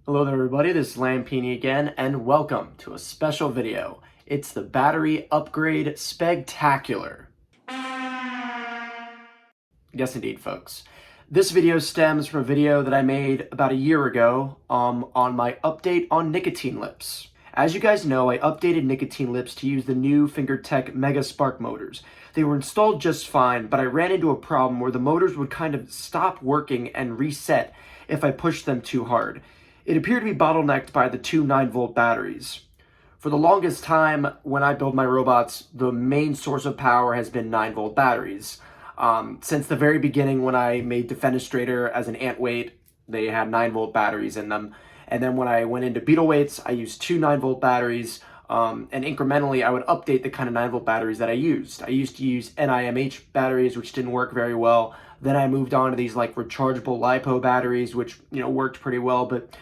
Hello there everybody, this is Lampini again, and welcome to a special video. It's the battery upgrade spectacular. Yes indeed folks. This video stems from a video that I made about a year ago on my update on nicotine lips. As you guys know, I updated nicotine lips to use the new FingerTech Mega Spark motors. They were installed just fine, but I ran into a problem where the motors would kind of stop working and reset if I pushed them too hard. It appeared to be bottlenecked by the two 9-volt batteries. For the longest time, when I build my robots, the main source of power has been 9-volt batteries. Since the very beginning, when I made Defenestrator as an ant weight, they had 9-volt batteries in them. And then when I went into beetle weights, I used two 9-volt batteries, and incrementally I would update the kind of 9-volt batteries that I used. I used to use NIMH batteries, which didn't work very well. Then I moved on to these like rechargeable LiPo batteries, which worked pretty well, but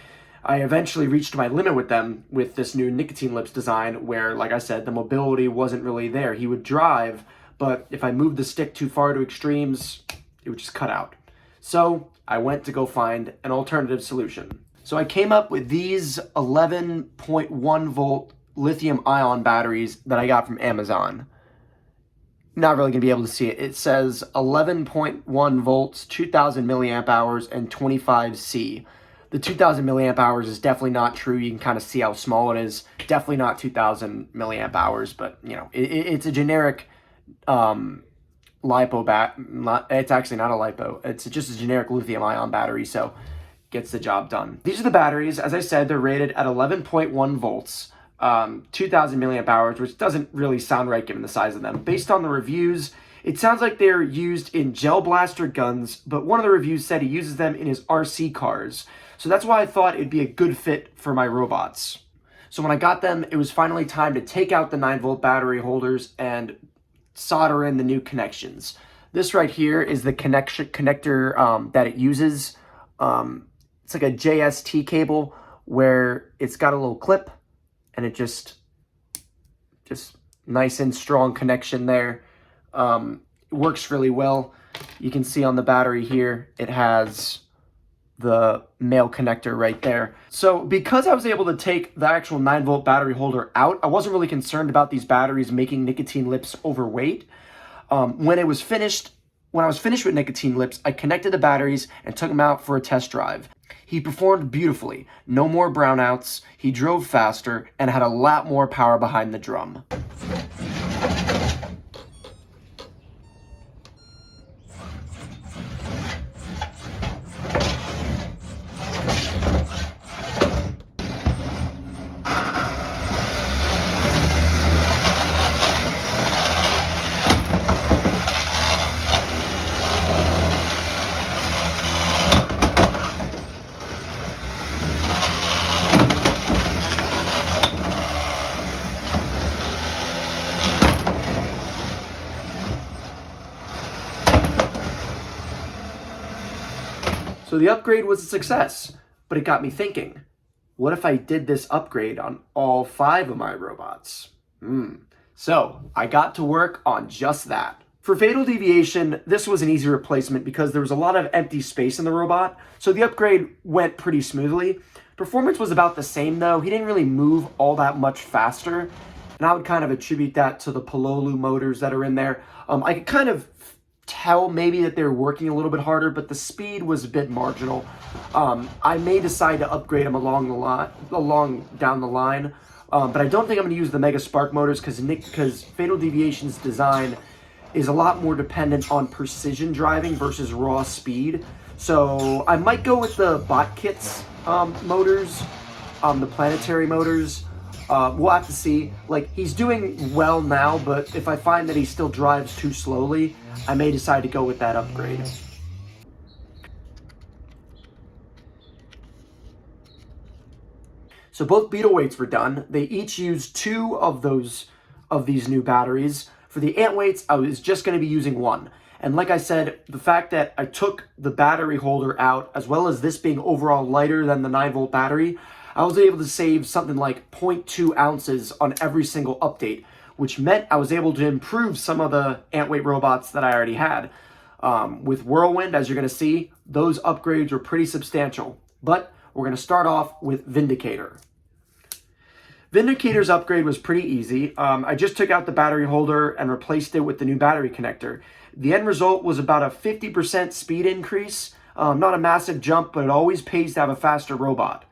I eventually reached my limit with them with this new nicotine lips design where, like I said, the mobility wasn't really there. He would drive, but if I moved the stick too far to extremes, it would just cut out. So I went to go find an alternative solution. So I came up with these 11.1 volt lithium ion batteries that I got from Amazon. Not really gonna be able to see it. It says 11.1 volts, 2000 milliamp hours, and 25C. The 2000 milliamp hours is definitely not true. You can kind of see how small it is. Definitely not 2000 milliamp hours, but it's a generic LiPo it's actually not a LiPo. It's just a generic lithium ion battery, so gets the job done. These are the batteries. As I said, they're rated at 11.1 volts, 2000 milliamp hours, which doesn't really sound right given the size of them. Based on the reviews, it sounds like they're used in gel blaster guns, but one of the reviews said he uses them in his RC cars. So that's why I thought it'd be a good fit for my robots. So when I got them, it was finally time to take out the 9-volt battery holders and solder in the new connections. This right here is the connector that it uses. It's like a JST cable where it's got a little clip and it just nice and strong connection there. It works really well. You can see on the battery here, it has the male connector right there. So because I was able to take the actual 9-volt battery holder out, I wasn't really concerned about these batteries making nicotine lips overweight. When I was finished with nicotine lips, I connected the batteries and took them out for a test drive. He performed beautifully. No more brownouts, he drove faster, and had a lot more power behind the drum. So the upgrade was a success, but it got me thinking, what if I did this upgrade on all 5 of my robots? So I got to work on just that. For Fatal Deviation, this was an easy replacement because there was a lot of empty space in the robot, so the upgrade went pretty smoothly. Performance was about the same though. He didn't really move all that much faster, and I would kind of attribute that to the Pololu motors that are in there. I could kind of tell maybe that they're working a little bit harder, but the speed was a bit marginal. I may decide to upgrade them along down the line, but I don't think I'm going to use the Mega Spark motors because Fatal Deviation's design is a lot more dependent on precision driving versus raw speed. So I might go with the BotKits motors, the planetary motors. We'll have to see. Like, he's doing well now, but if I find that he still drives too slowly, I may decide to go with that upgrade. So both beetle weights were done. They each used 2 of these new batteries. For the ant weights, I was just going to be using 1. And like I said, the fact that I took the battery holder out, as well as this being overall lighter than the 9-volt battery, I was able to save something like 0.2 ounces on every single update, which meant I was able to improve some of the ant weight robots that I already had. With Whirlwind, as you're going to see, those upgrades were pretty substantial. But We're going to start off with Vindicator. Vindicator's upgrade was pretty easy. I just took out the battery holder and replaced it with the new battery connector. The end result was about a 50% speed increase. Not a massive jump, but it always pays to have a faster robot,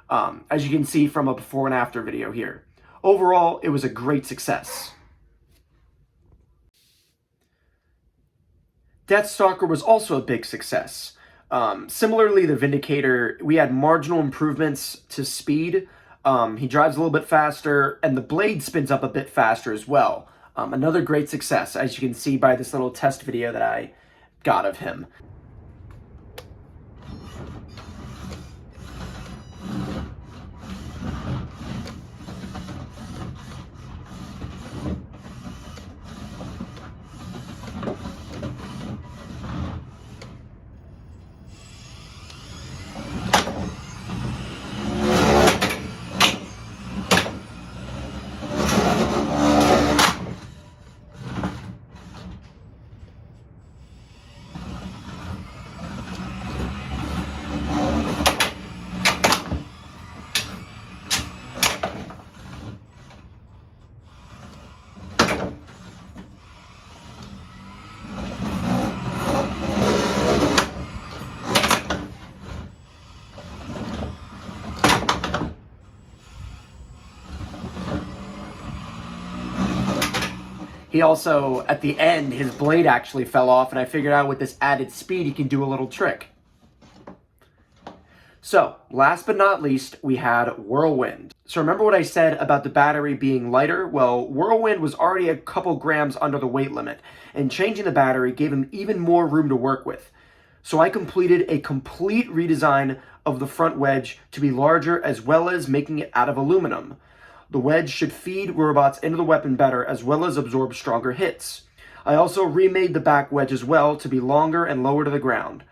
as you can see from a before and after video here. Overall, it was a great success. Deathstalker was also a big success. Similarly, the Vindicator, we had marginal improvements to speed. He drives a little bit faster, and the blade spins up a bit faster as well. Another great success, as you can see by this little test video that I got of him. He also, at the end, his blade actually fell off, and I figured out with this added speed, he can do a little trick. So, last but not least, we had Whirlwind. So remember what I said about the battery being lighter? Well, Whirlwind was already a couple grams under the weight limit, and changing the battery gave him even more room to work with. So I completed a complete redesign of the front wedge to be larger, as well as making it out of aluminum. The wedge should feed robots into the weapon better, as well as absorb stronger hits. I also remade the back wedge as well to be longer and lower to the ground.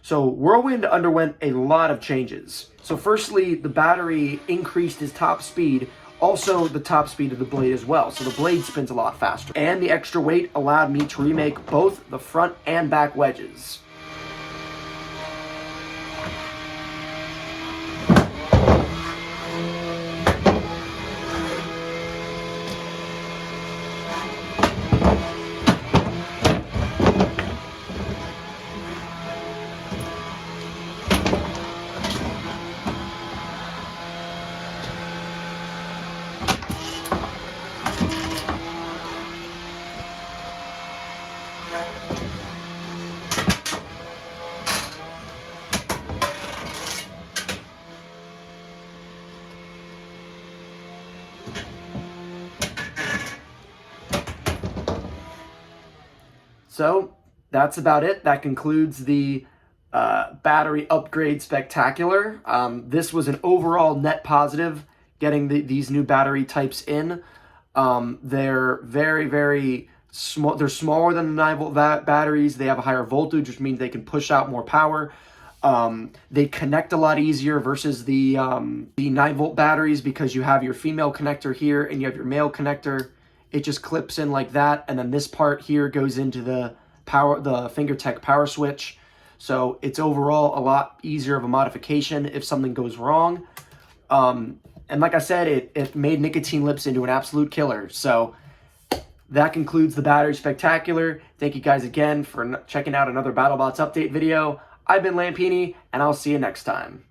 So Whirlwind underwent a lot of changes. So firstly, the battery increased his top speed, also the top speed of the blade as well. So the blade spins a lot faster. And the extra weight allowed me to remake both the front and back wedges. So that's about it. That concludes the battery upgrade spectacular. This was an overall net positive getting these new battery types in. They're very, very small. They're smaller than the 9-volt batteries. They have a higher voltage, which means they can push out more power. They connect a lot easier versus the 9-volt batteries, because you have your female connector here and you have your male connector. It just clips in like that, and then this part here goes into the FingerTech power switch. So it's overall a lot easier of a modification if something goes wrong. And like I said, it made Nicotine Lips into an absolute killer. So that concludes the battery spectacular. Thank you guys again for checking out another Battlebots update video. I've been Lampini, and I'll see you next time.